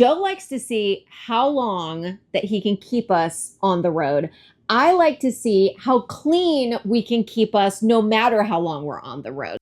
Joe likes to see how long that he can keep us on the road. I like to see how clean we can keep us no matter how long we're on the road.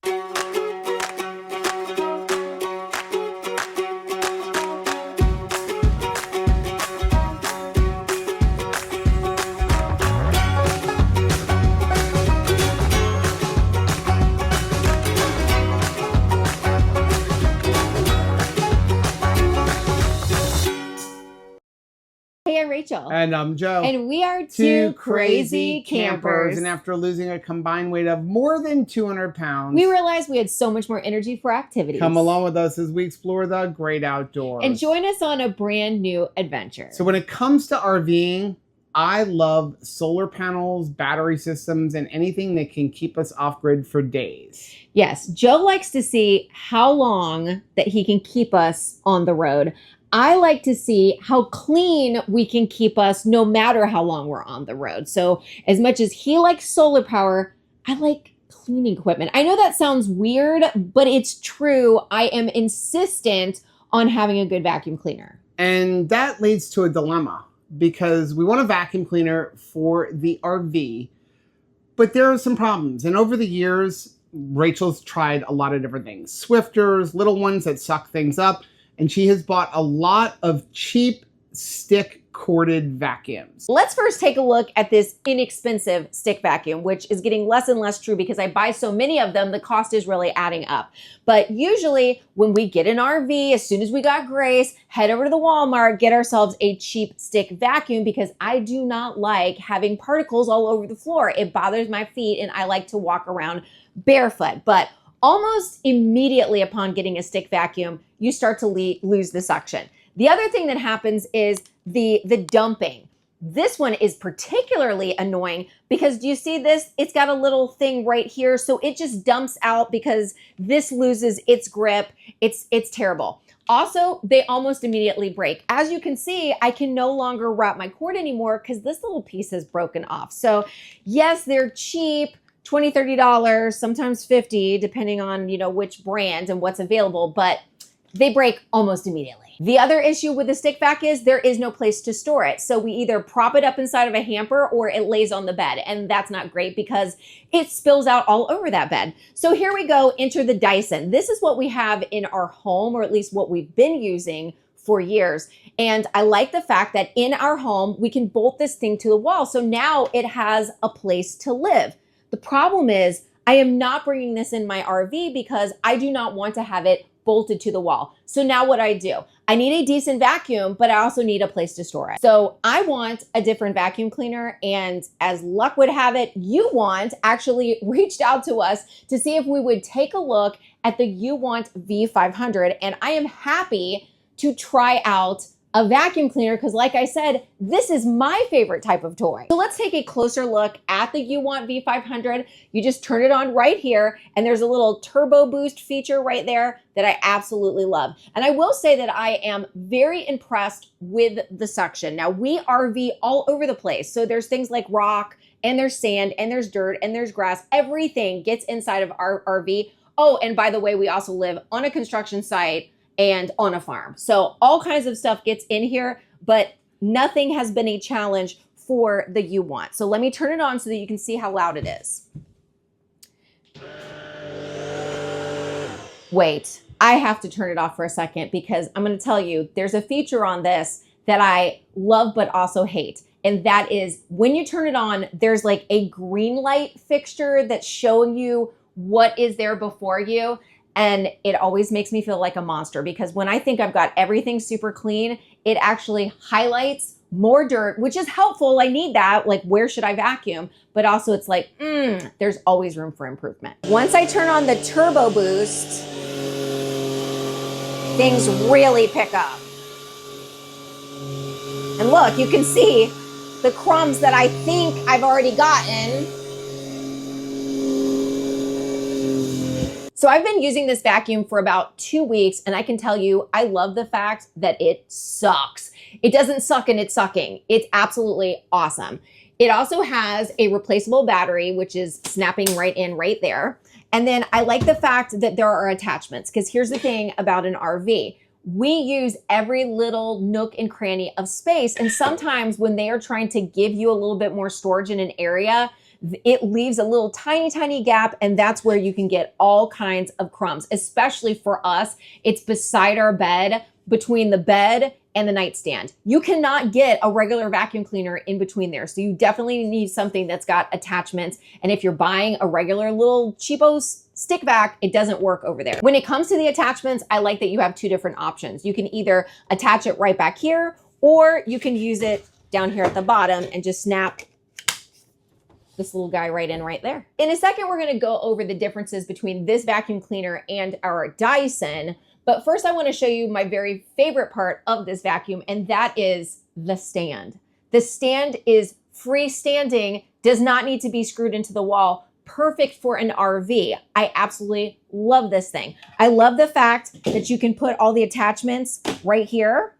Hey, I'm Rachel. And I'm Joe. And we are two crazy campers. And after losing a combined weight of more than 200 pounds, we realized we had so much more energy for activities. Come along with us as we explore the great outdoors. And join us on a brand new adventure. So when it comes to RVing, I love solar panels, battery systems, and anything that can keep us off grid for days. Yes, Joe likes to see how long that he can keep us on the road. I like to see how clean we can keep us no matter how long we're on the road. So as much as he likes solar power, I like cleaning equipment. I know that sounds weird, but it's true. I am insistent on having a good vacuum cleaner. And that leads to a dilemma because we want a vacuum cleaner for the RV, but there are some problems. And over the years, Rachel's tried a lot of different things. Swifters, little ones that suck things up. And she has bought a lot of cheap stick corded vacuums. Let's first take a look at this inexpensive stick vacuum, which is getting less and less true because I buy so many of them, the cost is really adding up. But usually when we get an RV, as soon as we got grace, head over to the Walmart, get ourselves a cheap stick vacuum because I do not like having particles all over the floor. It bothers my feet and I like to walk around barefoot. But almost immediately upon getting a stick vacuum, you start to lose the suction. The other thing that happens is the dumping. This one is particularly annoying because do you see this? It's got a little thing right here. So it just dumps out because this loses its grip. It's terrible. Also, they almost immediately break. As you can see, I can no longer wrap my cord anymore because this little piece has broken off. So yes, they're cheap. $20, $30, sometimes $50, depending on, which brand and what's available, but they break almost immediately. The other issue with the stick vac is there is no place to store it. So we either prop it up inside of a hamper or it lays on the bed. And that's not great because it spills out all over that bed. So here we go, enter the Dyson. This is what we have in our home, or at least what we've been using for years. And I like the fact that in our home, we can bolt this thing to the wall. So now it has a place to live. The problem is I am not bringing this in my RV because I do not want to have it bolted to the wall. So now what do? I need a decent vacuum, but I also need a place to store it. So I want a different vacuum cleaner. And as luck would have it, Uwant actually reached out to us to see if we would take a look at the Uwant v500. And I am happy to try out a vacuum cleaner because like I said, this is my favorite type of toy. So let's take a closer look at the Uwant v500. You just turn it on right here and there's a little turbo boost feature right there that I absolutely love. And I will say that I am very impressed with the suction. Now we RV all over the place. So there's things like rock and there's sand and there's dirt and there's grass. Everything gets inside of our RV. Oh, and by the way, we also live on a construction site and on a farm. So all kinds of stuff gets in here, but nothing has been a challenge for the Uwant. So let me turn it on so that you can see how loud it is. Wait, I have to turn it off for a second because I'm gonna tell you, there's a feature on this that I love but also hate. And that is when you turn it on, there's like a green light fixture that's showing you what is there before you. And it always makes me feel like a monster because when I think I've got everything super clean, it actually highlights more dirt, which is helpful. I need that. Like, where should I vacuum? But also it's like, there's always room for improvement. Once I turn on the turbo boost, things really pick up. And look, you can see the crumbs that I think I've already gotten. So I've been using this vacuum for about 2 weeks and I can tell you, I love the fact that it sucks. It doesn't suck and it's sucking. It's absolutely awesome. It also has a replaceable battery, which is snapping right in right there. And then I like the fact that there are attachments because here's the thing about an RV. we use every little nook and cranny of space. And sometimes when they are trying to give you a little bit more storage in an area, it leaves a little tiny gap, and that's where you can get all kinds of crumbs. Especially for us, it's beside our bed, between the bed and the nightstand. You cannot get a regular vacuum cleaner in between there. So you definitely need something that's got attachments. And if you're buying a regular little cheapo stick vac, it doesn't work over there. When it comes to the attachments, I like that you have two different options. You can either attach it right back here, or you can use it down here at the bottom and just snap this little guy right in right there. In a second, we're gonna go over the differences between this vacuum cleaner and our Dyson. But first I wanna show you my very favorite part of this vacuum, and that is the stand. The stand is freestanding, does not need to be screwed into the wall, perfect for an RV. I absolutely love this thing. I love the fact that you can put all the attachments right here.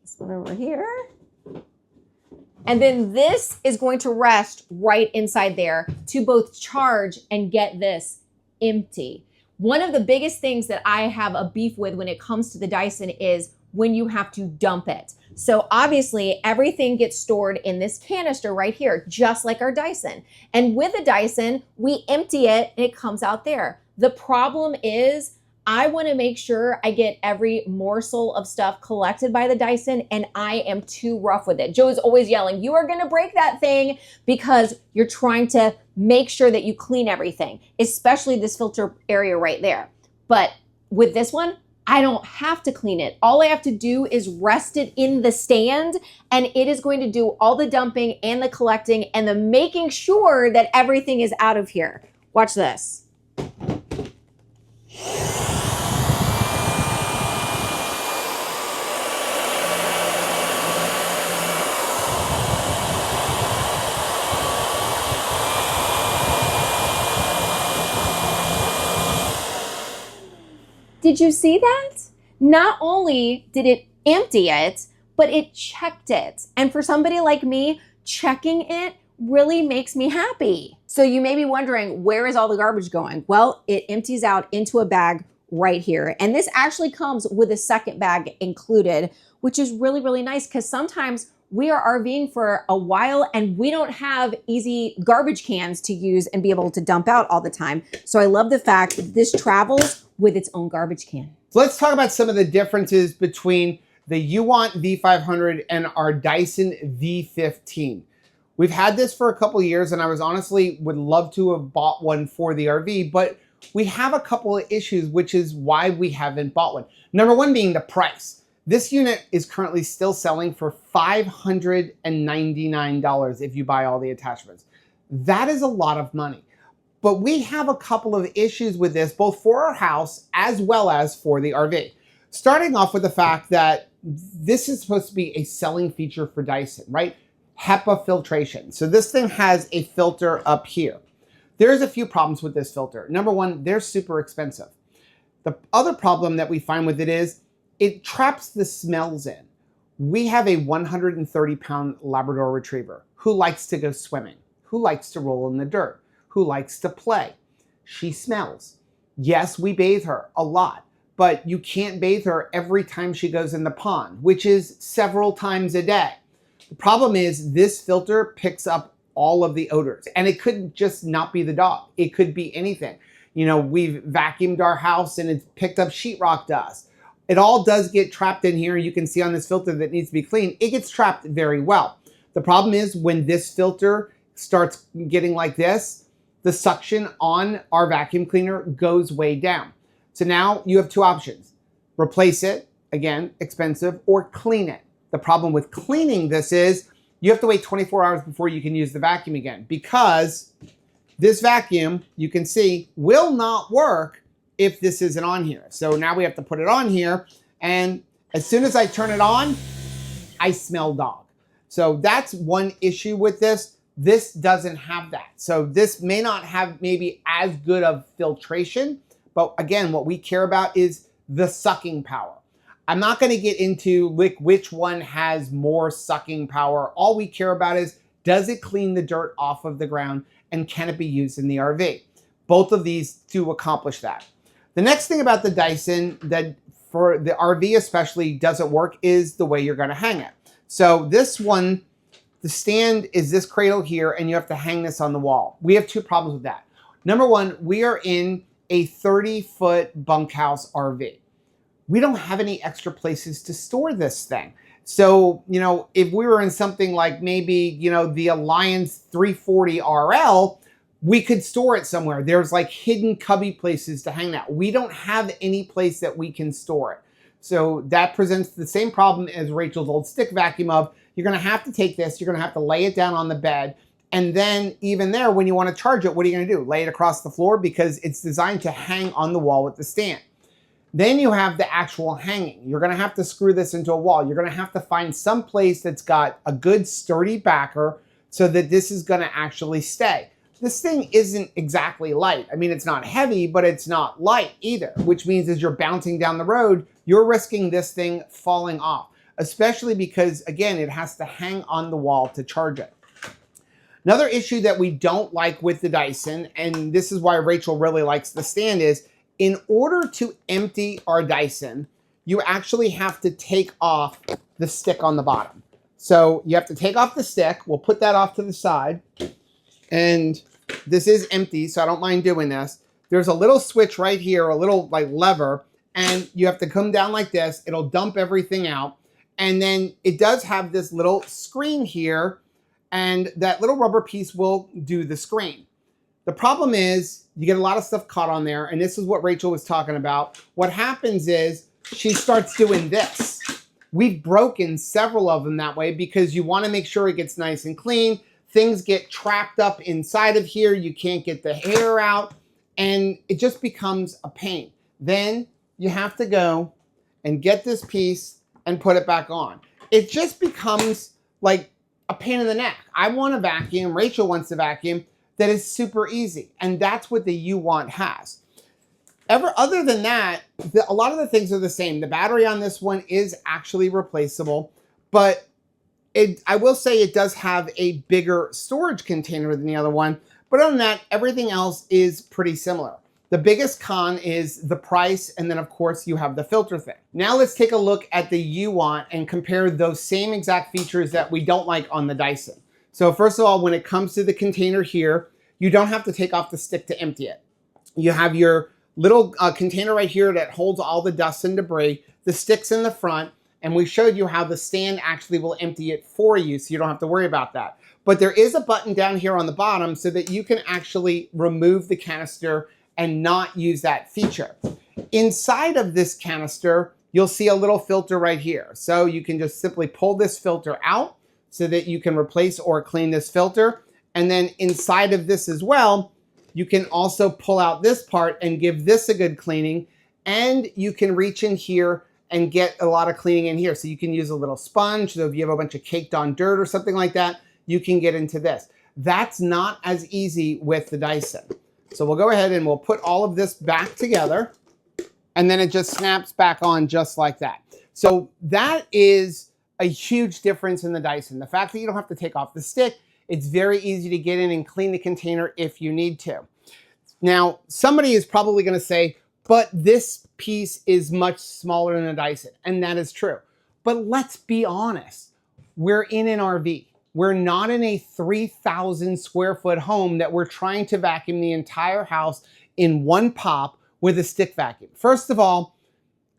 This one over here. And then this is going to rest right inside there to both charge and, get this, empty. One of the biggest things that I have a beef with when it comes to the Dyson is when you have to dump it. So obviously everything gets stored in this canister right here, just like our Dyson. And with the Dyson, we empty it and it comes out there. The problem is I want to make sure I get every morsel of stuff collected by the Dyson, and I am too rough with it. Joe is always yelling, you are going to break that thing, because you're trying to make sure that you clean everything, especially this filter area right there. But with this one, I don't have to clean it. All I have to do is rest it in the stand, and it is going to do all the dumping and the collecting and the making sure that everything is out of here. Watch this. Did you see that? Not only did it empty it, but it checked it. And for somebody like me, checking it really makes me happy. So you may be wondering, where is all the garbage going? Well, it empties out into a bag right here. And this actually comes with a second bag included, which is really nice, because sometimes we are RVing for a while and we don't have easy garbage cans to use and be able to dump out all the time. So I love the fact that this travels with its own garbage can. So let's talk about some of the differences between the Uwant v500 and our Dyson v15. We've had this for a couple of years, and I honestly would love to have bought one for the RV, but we have a couple of issues, which is why we haven't bought one. Number one being the price. This unit is currently still selling for $599 if you buy all the attachments. That is a lot of money. But we have a couple of issues with this, both for our house as well as for the RV. Starting off with the fact that this is supposed to be a selling feature for Dyson, right? HEPA filtration. So this thing has a filter up here. There's a few problems with this filter. Number one, they're super expensive. The other problem that we find with it is it traps the smells in. We have a 130-pound Labrador Retriever who likes to go swimming, who likes to roll in the dirt, who likes to play. She smells. Yes, we bathe her a lot, but you can't bathe her every time she goes in the pond, which is several times a day. The problem is this filter picks up all of the odors, and it could just not be the dog. It could be anything. You know, we've vacuumed our house and it's picked up sheetrock dust. It all does get trapped in here. You can see on this filter that needs to be cleaned, it gets trapped very well. The problem is when this filter starts getting like this, the suction on our vacuum cleaner goes way down. So now you have two options. Replace it, again, expensive, or clean it. The problem with cleaning this is you have to wait 24 hours before you can use the vacuum again, because this vacuum, you can see, will not work if this isn't on here. So now we have to put it on here, and as soon as I turn it on, I smell dog. So that's one issue with this. This doesn't have that. So this may not have maybe as good of filtration, but again, what we care about is the sucking power. I'm not gonna get into which one has more sucking power. All we care about is, does it clean the dirt off of the ground, and can it be used in the RV? Both of these do accomplish that. The next thing about the Dyson that for the RV especially doesn't work is the way you're going to hang it. So this one, the stand is this cradle here, and you have to hang this on the wall. We have two problems with that. Number one, we are in a 30-foot bunkhouse RV. We don't have any extra places to store this thing. So, you know, if we were in something like maybe, you know, the Alliance 340 RL, we could store it somewhere. There's like hidden cubby places to hang that. We don't have any place that we can store it. So that presents the same problem as Rachel's old stick vacuum of, you're gonna have to take this, you're gonna have to lay it down on the bed, and then even there, when you wanna charge it, what are you gonna do? Lay it across the floor because it's designed to hang on the wall with the stand. Then you have the actual hanging. You're gonna have to screw this into a wall. You're gonna have to find some place that's got a good sturdy backer so that this is gonna actually stay. This thing isn't exactly light. I mean, it's not heavy, but it's not light either, which means as you're bouncing down the road, you're risking this thing falling off, especially because, again, it has to hang on the wall to charge it. Another issue that we don't like with the Dyson, and this is why Rachel really likes the stand, is in order to empty our Dyson, you actually have to take off the stick on the bottom. So you have to take off the stick. We'll put that off to the side. And this is empty, so I don't mind doing this. There's a little switch right here, a little like lever, and you have to come down like this. It'll dump everything out. And then it does have this little screen here, and that little rubber piece will do the screen. The problem is you get a lot of stuff caught on there, and this is what Rachel was talking about. What happens is she starts doing this. We've broken several of them that way because you want to make sure it gets nice and clean. Things get trapped up inside of here. You can't get the hair out, and it just becomes a pain. Then you have to go and get this piece and put it back on. It just becomes like a pain in the neck. I want a vacuum. Rachel wants a vacuum that is super easy, and that's what the Uwant has. Other than that, a lot of the things are the same. The battery on this one is actually replaceable, but I will say it does have a bigger storage container than the other one, but other than that, everything else is pretty similar. The biggest con is the price, and then of course you have the filter thing. Now let's take a look at the Uwant and compare those same exact features that we don't like on the Dyson. So first of all, when it comes to the container here, you don't have to take off the stick to empty it. You have your little container right here that holds all the dust and debris. The stick's in the front, and we showed you how the stand actually will empty it for you, so you don't have to worry about that. But there is a button down here on the bottom so that you can actually remove the canister and not use that feature. Inside of this canister, you'll see a little filter right here. So you can just simply pull this filter out so that you can replace or clean this filter. And then inside of this as well, you can also pull out this part and give this a good cleaning. And you can reach in here and get a lot of cleaning in here. So you can use a little sponge. So if you have a bunch of caked on dirt or something like that, you can get into this. That's not as easy with the Dyson. So we'll go ahead and we'll put all of this back together, and then it just snaps back on just like that. So that is a huge difference in the Dyson. The fact that you don't have to take off the stick, it's very easy to get in and clean the container if you need to. Now, somebody is probably gonna say, but this piece is much smaller than a Dyson, and that is true. But let's be honest, we're in an RV. We're not in a 3,000 square foot home that we're trying to vacuum the entire house in one pop with a stick vacuum. First of all,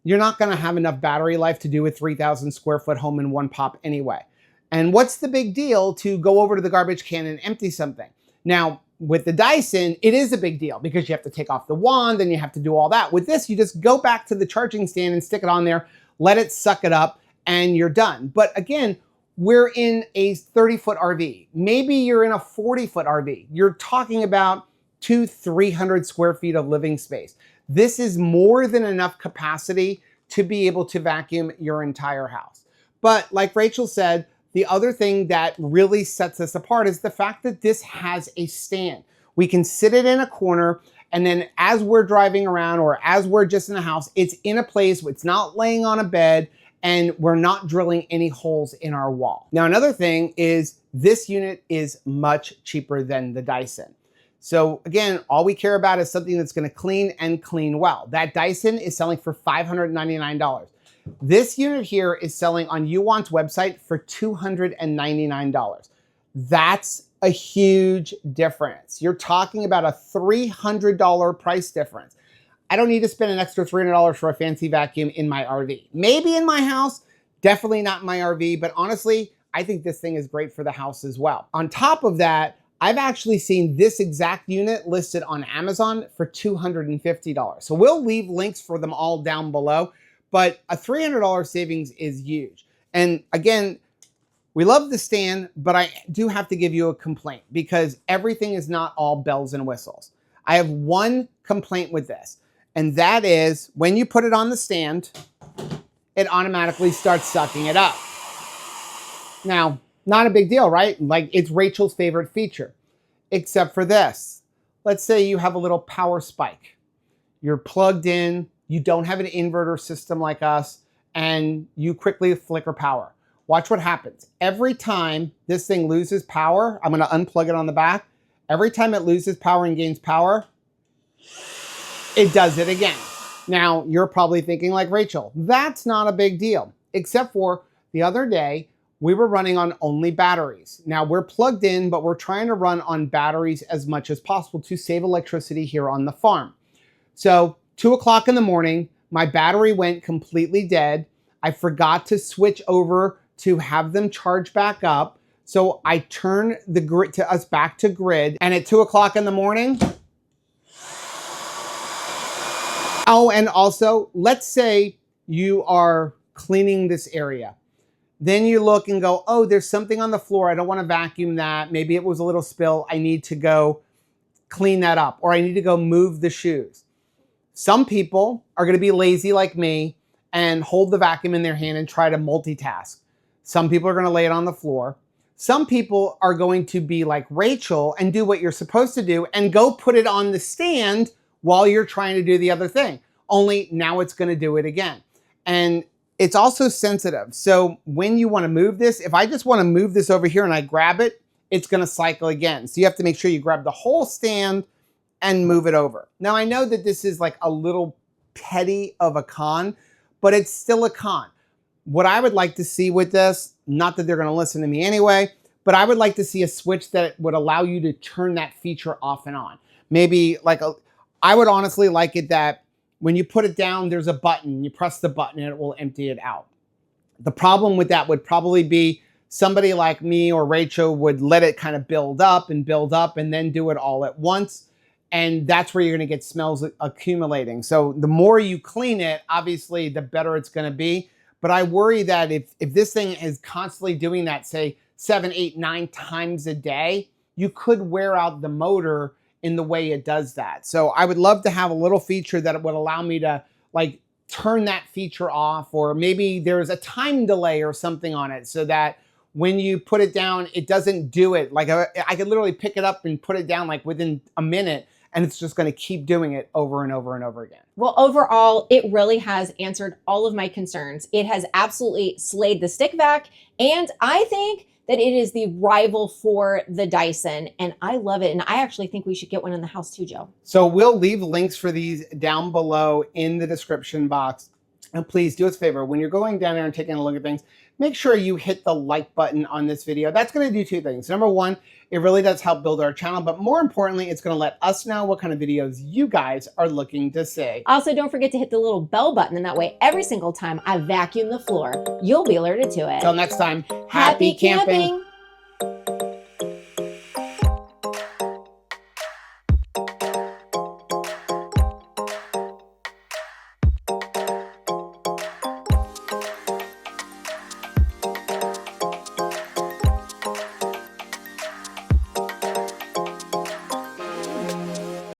you're not gonna have enough battery life to do a 3,000 square foot home in one pop anyway. And what's the big deal to go over to the garbage can and empty something? Now, with the Dyson, it is a big deal because you have to take off the wand and you have to do all that. With this, you just go back to the charging stand and stick it on there, let it suck it up, and you're done. But again, we're in a 30-foot RV. Maybe you're in a 40-foot RV. You're talking about 200-300 square feet of living space. This is more than enough capacity to be able to vacuum your entire house. But like Rachel said, the other thing that really sets us apart is the fact that this has a stand. We can sit it in a corner, and then as we're driving around or as we're just in the house, it's in a place, it's not laying on a bed, and we're not drilling any holes in our wall. Now, another thing is this unit is much cheaper than the Dyson. So again, all we care about is something that's going to clean and clean well. That Dyson is selling for $599. This unit here is selling on Uwant's website for $299. That's a huge difference. You're talking about a $300 price difference. I don't need to spend an extra $300 for a fancy vacuum in my RV. Maybe in my house, definitely not in my RV, but honestly, I think this thing is great for the house as well. On top of that, I've actually seen this exact unit listed on Amazon for $250. So we'll leave links for them all down below, but a $300 savings is huge. And again, we love the stand, but I do have to give you a complaint because everything is not all bells and whistles. I have one complaint with this, and that is when you put it on the stand, it automatically starts sucking it up. Now, not a big deal, right? Like, it's Rachel's favorite feature, except for this. Let's say you have a little power spike. You're plugged in, you don't have an inverter system like us, and you quickly flicker power. Watch what happens. Every time this thing loses power, I'm gonna unplug it on the back. Every time it loses power and gains power, it does it again. Now, you're probably thinking like Rachel, that's not a big deal, except for the other day, we were running on only batteries. Now we're plugged in, but we're trying to run on batteries as much as possible to save electricity here on the farm. So 2 o'clock in the morning, my battery went completely dead. I forgot to switch over to have them charge back up. So I turned the grid to us back to grid. And at 2 o'clock in the morning, oh, and also let's say you are cleaning this area. Then you look and go, oh, there's something on the floor. I don't want to vacuum that. Maybe it was a little spill. I need to go clean that up, or I need to go move the shoes. Some people are going to be lazy like me and hold the vacuum in their hand and try to multitask. Some people are going to lay it on the floor. Some people are going to be like Rachel and do what you're supposed to do and go put it on the stand while you're trying to do the other thing. Only now it's going to do it again. And it's also sensitive. So when you want to move this, if I just want to move this over here and I grab it, it's going to cycle again. So you have to make sure you grab the whole stand and move it over. Now I know that this is like a little petty of a con, but it's still a con. What I would like to see with this, not that they're going to listen to me anyway, but I would like to see a switch that would allow you to turn that feature off and on. Maybe like I would honestly like it that when you put it down, there's a button, you press the button and it will empty it out. The problem with that would probably be somebody like me or Rachel would let it kind of build up and then do it all at once. And that's where you're going to get smells accumulating. So the more you clean it, obviously, the better it's going to be. But I worry that if this thing is constantly doing that, say 7, 8, 9 times a day, you could wear out the motor in the way it does that. So I would love to have a little feature that would allow me to like turn that feature off, or maybe there's a time delay or something on it so that when you put it down, it doesn't do it. Like I could literally pick it up and put it down like within a minute, and it's just going to keep doing it over and over and over again. Well, overall, it really has answered all of my concerns. It has absolutely slayed the stick vac, and I think that it is the rival for the Dyson, and I love it. And I actually think we should get one in the house too, Joe. So we'll leave links for these down below in the description box. And please do us a favor, when you're going down there and taking a look at things, make sure you hit the like button on this video. That's going to do 2 things. Number 1, it really does help build our channel, but more importantly, it's going to let us know what kind of videos you guys are looking to see. Also, don't forget to hit the little bell button, and that way every single time I vacuum the floor, you'll be alerted to it. Till next time, Happy camping.